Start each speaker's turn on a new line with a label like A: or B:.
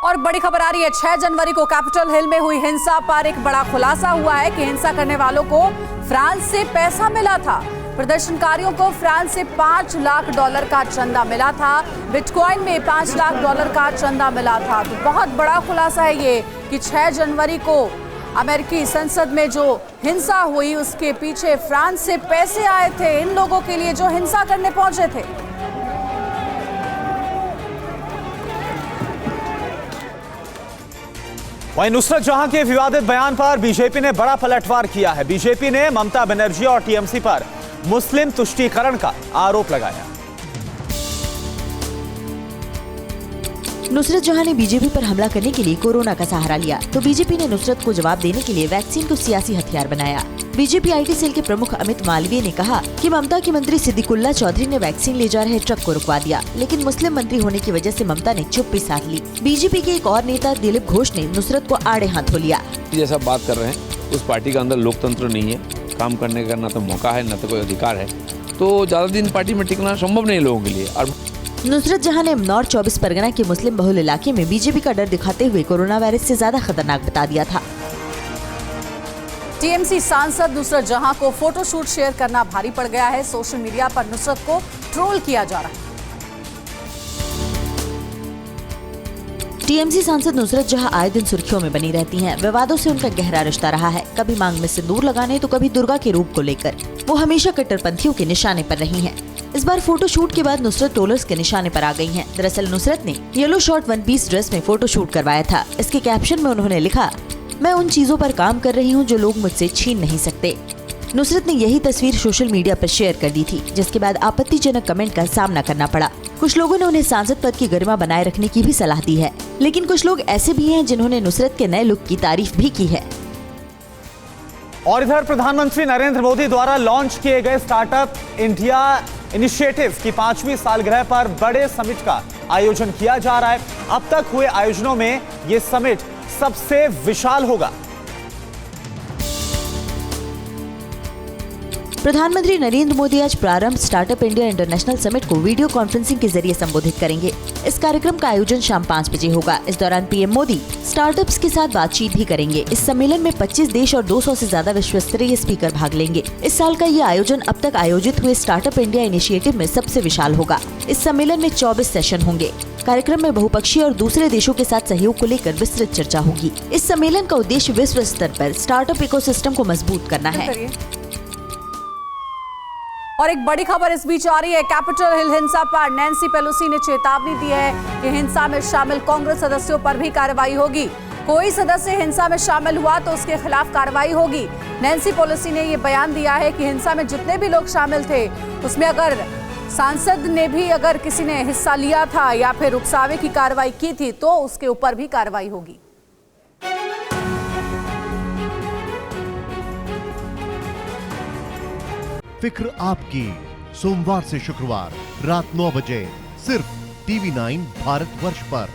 A: और बड़ी खबर आ रही है। 6 जनवरी को कैपिटल हिल में हुई हिंसा पर एक बड़ा खुलासा हुआ है कि हिंसा करने वालों को फ्रांस से पैसा मिला था। प्रदर्शनकारियों को फ्रांस से $5 लाख का चंदा मिला था। बिटकॉइन में $5 लाख का चंदा मिला था। तो बहुत बड़ा खुलासा है ये कि 6 जनवरी को अमेरिकी संसद में जो हिंसा हुई उसके पीछे फ्रांस से पैसे आए थे इन लोगों के लिए जो हिंसा करने पहुंचे थे।
B: वहीं नुसरत जहां के विवादित बयान पर बीजेपी ने बड़ा पलटवार किया है। बीजेपी ने ममता बनर्जी और टीएमसी पर मुस्लिम तुष्टीकरण का आरोप लगाया।
C: नुसरत जहां ने बीजेपी पर हमला करने के लिए कोरोना का सहारा लिया तो बीजेपी ने नुसरत को जवाब देने के लिए वैक्सीन को सियासी हथियार बनाया। बीजेपी आईटी सेल के प्रमुख अमित मालवीय ने कहा कि ममता के मंत्री सिद्दीकुल्ला चौधरी ने वैक्सीन ले जा रहे ट्रक को रुकवा दिया, लेकिन मुस्लिम मंत्री होने की वजह से ममता ने चुप्पी साध ली। बीजेपी के एक और नेता दिलीप घोष ने नुसरत को आड़े हाथों लिया।
D: जैसा बात कर रहे हैं उस पार्टी के अंदर लोकतंत्र नहीं है, काम करने का ना तो मौका है ना तो कोई अधिकार है, तो ज्यादा दिन पार्टी में टिकना संभव नहीं लोगों के लिए। और
C: नुसरत जहां ने नॉर्थ 24 परगना के मुस्लिम बहुल इलाके में बीजेपी का डर दिखाते हुए कोरोना वायरस से ज्यादा खतरनाक बता दिया था।
A: टीएमसी सांसद नुसरत जहां को फोटोशूट शेयर करना भारी पड़ गया है। सोशल मीडिया पर नुसरत को ट्रोल किया जा रहा है।
C: टीएमसी सांसद नुसरत जहां आए दिन सुर्खियों में बनी रहती हैं। विवादों से उनका गहरा रिश्ता रहा है, कभी मांग में सिंदूर लगाने तो कभी दुर्गा के रूप को लेकर वो हमेशा कट्टरपंथियों के निशाने पर रही हैं। इस बार फोटो शूट के बाद नुसरत ट्रोलर्स के निशाने पर आ गई हैं। दरअसल नुसरत ने yellow short one piece dress में फोटो शूट करवाया था। इसके कैप्शन में उन्होंने लिखा, मैं उन चीजों पर काम कर रही हूँ जो लोग मुझसे छीन नहीं सकते। नुसरत ने यही तस्वीर सोशल मीडिया पर शेयर कर दी थी, जिसके बाद आपत्तिजनक कमेंट का सामना करना पड़ा। कुछ लोगों ने उन्हें सांसद पद की गरिमा बनाए रखने की भी सलाह दी है, लेकिन कुछ लोग ऐसे भी हैं जिन्होंने नुसरत के नए लुक की तारीफ भी की है।
B: और इधर प्रधानमंत्री नरेंद्र मोदी द्वारा लॉन्च किए गए स्टार्टअप इंडिया इनिशिएटिव की 5वीं सालगिरह पर बड़े समिट का आयोजन किया जा रहा है। अब तक हुए आयोजनों में यह समिट सबसे विशाल होगा।
C: प्रधानमंत्री नरेंद्र मोदी आज प्रारंभ स्टार्टअप इंडिया इंटरनेशनल समिट को वीडियो कॉन्फ्रेंसिंग के जरिए संबोधित करेंगे। इस कार्यक्रम का आयोजन शाम 5 बजे होगा। इस दौरान पीएम मोदी स्टार्टअप्स के साथ बातचीत भी करेंगे। इस सम्मेलन में 25 देश और 200 से ज्यादा विश्व स्तरीय स्पीकर भाग लेंगे। इस साल का ये आयोजन अब तक आयोजित हुए स्टार्टअप इंडिया इनिशिएटिव में सबसे विशाल होगा। इस सम्मेलन में 24 सेशन होंगे। कार्यक्रम में बहुपक्षीय और दूसरे देशों के साथ सहयोग को लेकर विस्तृत चर्चा होगी। इस सम्मेलन का उद्देश्य विश्व स्तर पर स्टार्टअप इकोसिस्टम को मजबूत करना है।
A: और एक बड़ी खबर इस बीच आ रही है। कैपिटल हिल हिंसा पर नैन्सी पेलोसी ने चेतावनी दी है कि हिंसा में शामिल कांग्रेस सदस्यों पर भी कार्रवाई होगी। कोई सदस्य हिंसा में शामिल हुआ तो उसके खिलाफ कार्रवाई होगी। नैन्सी पेलोसी ने ये बयान दिया है कि हिंसा में जितने भी लोग शामिल थे उसमें अगर सांसद ने भी अगर किसी ने हिस्सा लिया था या फिर उकसावे की कार्रवाई की थी तो उसके ऊपर भी कार्रवाई होगी।
E: फिक्र आपकी, सोमवार से शुक्रवार रात 9 बजे सिर्फ TV9 भारतवर्ष पर।